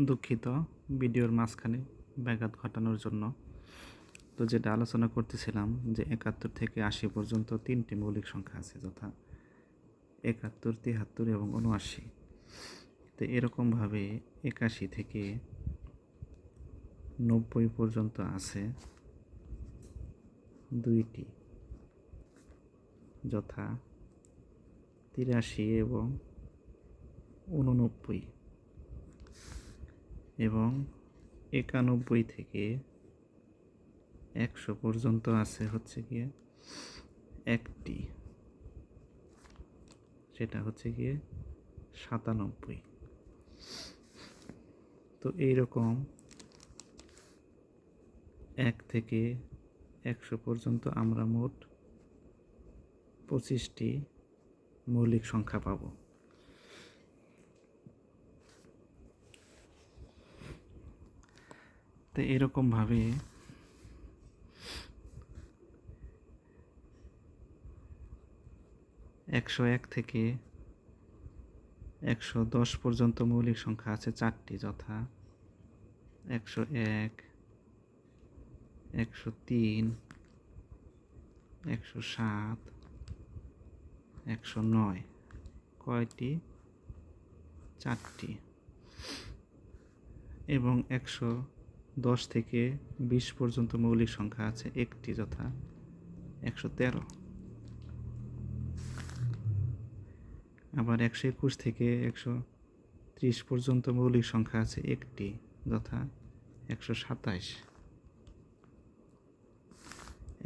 দুঃখিত ভিডিওর মাঝখানে ব্যাঘাত ঘটানোর জন্য। তো যেটা আলোচনা করতেছিলাম যে ৭১ থেকে ৮০ পর্যন্ত ৩টি মৌলিক সংখ্যা আছে, যথা ৭১, ৭৩ এবং ৭৯। তো এরকমভাবে ৮১ থেকে ৯০ পর্যন্ত আছে ২টি, যথা ৮৩ এবং ৮৯। এবং ৯১ থেকে ১০০ পর্যন্ত আছে হচ্ছে গিয়ে একটি, সেটা হচ্ছে গিয়ে ৯৭। তো এইরকম ১ থেকে ১০০ পর্যন্ত আমরা মোট ২৫টি মৌলিক সংখ্যা পাব। তো এরকমভাবে ১০১ থেকে ১১০ পর্যন্ত মৌলিক সংখ্যা আছে ৪টি, যথা ১০১, ১০৩, ১০৭, ১০৯। কয়টি? ৪টি। এবং ১১০ থেকে ২০ পর্যন্ত মৌলিক সংখ্যা আছে একটি, যথা ১১৩। আবার ১২১ থেকে ১৩০ পর্যন্ত মৌলিক সংখ্যা আছে একটি, যথা ১২৭।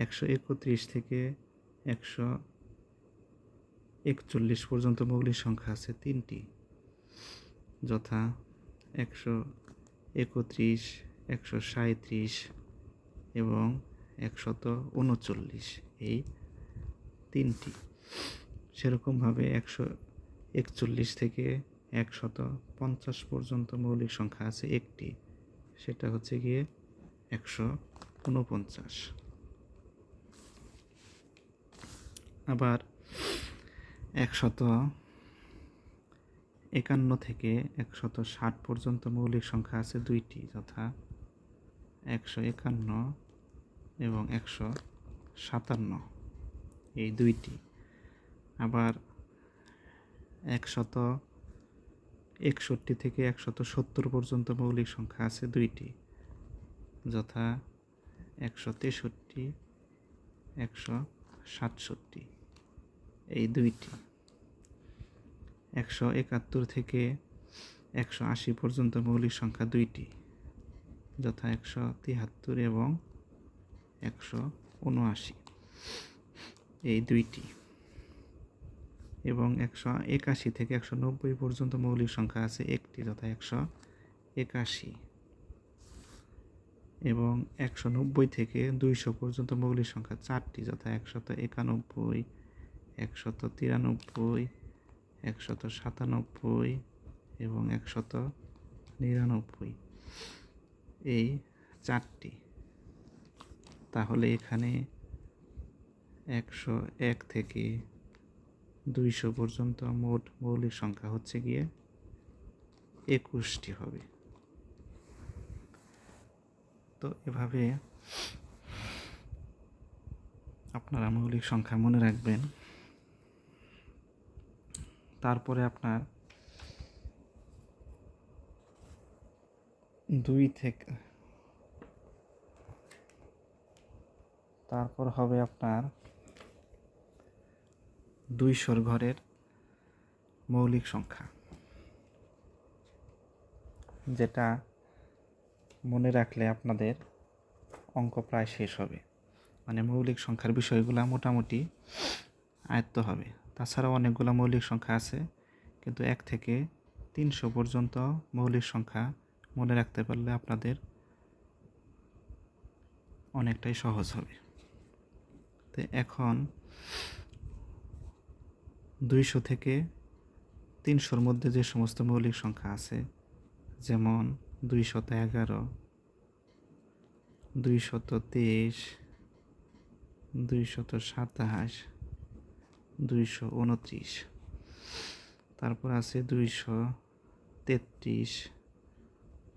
১৩১ থেকে ১৪১ পর্যন্ত মৌলিক সংখ্যা আছে ৩টি, যথা ১৩১, ১৩৭ এবং ১৩৯। এই ৩টি। সেরকমভাবে ১৪১ থেকে ১৫০ পর্যন্ত মৌলিক সংখ্যা আছে একটি, সেটা হচ্ছে গিয়ে ১৪৯। আবার ১৫১ থেকে ১৬০ পর্যন্ত মৌলিক সংখ্যা আছে ২টি, যথা ১৫১ এবং ১৫৭। এই ২টি। আবার ১৬১ থেকে ১৭০ পর্যন্ত মৌলিক সংখ্যা আছে ২টি, যথা ১৬৩, ১৬৭। এই ২টি। ১৭১ থেকে ১৮০ পর্যন্ত মৌলিক সংখ্যা ২টি, যথা ১৭৩ এবং ১৭৯। এই ২টি। এবং ১৮১ থেকে ১৯০ পর্যন্ত মৌলিক সংখ্যা আছে একটি, যথা ১৮১। এবং ১৯০ থেকে ২০০ পর্যন্ত মৌলিক সংখ্যা ৪টি, যথা ১৯১, ১৯৩, ১৯৭ এবং ১৯৯। এই ৪টি। তাহলে এখানে ১০১ থেকে ২০০ পর্যন্ত মোট মৌলিক সংখ্যা হচ্ছে গিয়ে ২১টি হবে। তো এভাবে আপনারা মৌলিক সংখ্যা মনে রাখবেন। তারপরে আপনার ২ থেকে তারপর হবে আপনার ২০০ ঘরের মৌলিক সংখ্যা, যেটা মনে রাখলে আপনাদের অঙ্ক প্রায় শেষ হবে। মানে মৌলিক সংখ্যার বিষয়গুলো মোটামুটি আয়ত্ত হবে। তাছাড়াও অনেকগুলো মৌলিক সংখ্যা আছে, কিন্তু ১ থেকে ৩০০ পর্যন্ত মৌলিক সংখ্যা মনে রাখতে পারলে আপনাদের অনেকটাই সহজ হবে। তো এখন ২০০ থেকে ৩০০র মধ্যে যে সমস্ত মৌলিক সংখ্যা আছে, যেমন ২১১, ২২৩, ২২৭, ২২৯। তারপর আছে ২৩৩,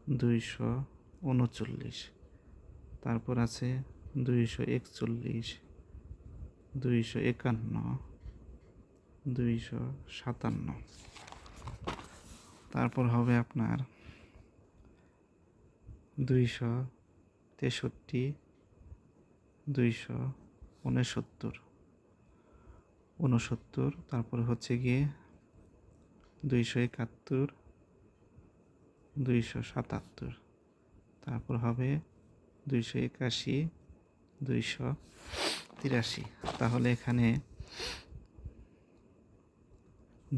239, তারপর আছে 241, 251, 257, তারপর হবে আপনার 263, 269, তারপরে হচ্ছে গিয়ে 271, 277, তারপর হবে 281, 283। তাহলে এখানে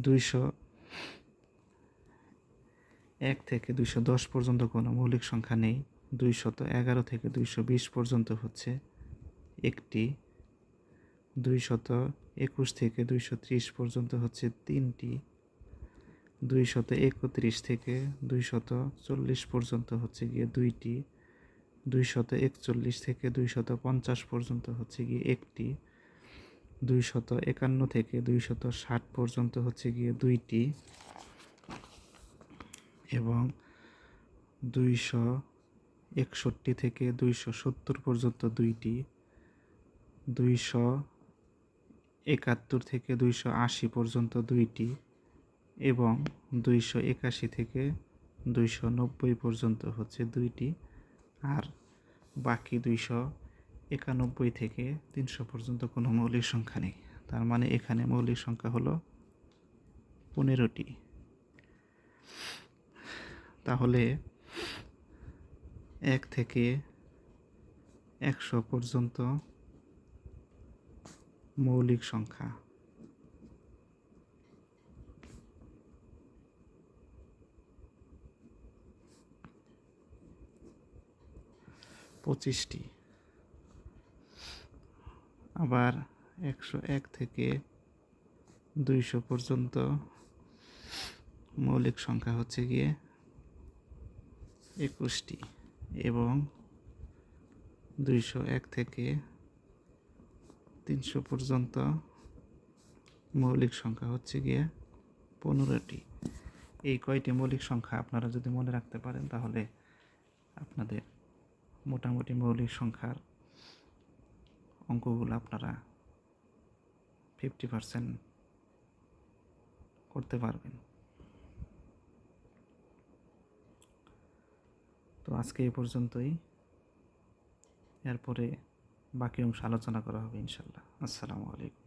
201 থেকে 210 পর্যন্ত কোনো মৌলিক সংখ্যা নেই। 211 থেকে 220 পর্যন্ত হচ্ছে একটি, 221 থেকে 230 পর্যন্ত হচ্ছে 3টি, 231 থেকে 240 পর্যন্ত হচ্ছে গিয়ে 2টি, 241 থেকে 250 পর্যন্ত হচ্ছে গিয়ে একটি, 251 থেকে 260 পর্যন্ত হচ্ছে গিয়ে 2টি, এবং 261 থেকে 270 পর্যন্ত 2টি, 271 থেকে 280 পর্যন্ত 2টি, এবং 281 থেকে 290 পর্যন্ত হচ্ছে 2টি, আর বাকি 291 থেকে 300 পর্যন্ত কোনো মৌলিক সংখ্যা নেই। তার মানে এখানে মৌলিক সংখ্যা হলো 15টি। তাহলে 1 থেকে 100 পর্যন্ত মৌলিক সংখ্যা 25টি। আবার 101 থেকে 200 পর্যন্ত মৌলিক সংখ্যা হচ্ছে গিয়ে 21টি, এবং 201 থেকে 300 পর্যন্ত মৌলিক সংখ্যা হচ্ছে গিয়ে 15টি। এই কয়টি মৌলিক সংখ্যা আপনারা যদি মনে রাখতে পারেন তাহলে আপনাদের মোটামুটি মৌলিক সংখ্যার অঙ্কগুলো আপনারা 50% করতে পারবেন। তো আজকে এই পর্যন্তই, এরপরে বাকি অংশ আলোচনা করা হবে ইনশাল্লাহ। আসসালামু আলাইকুম।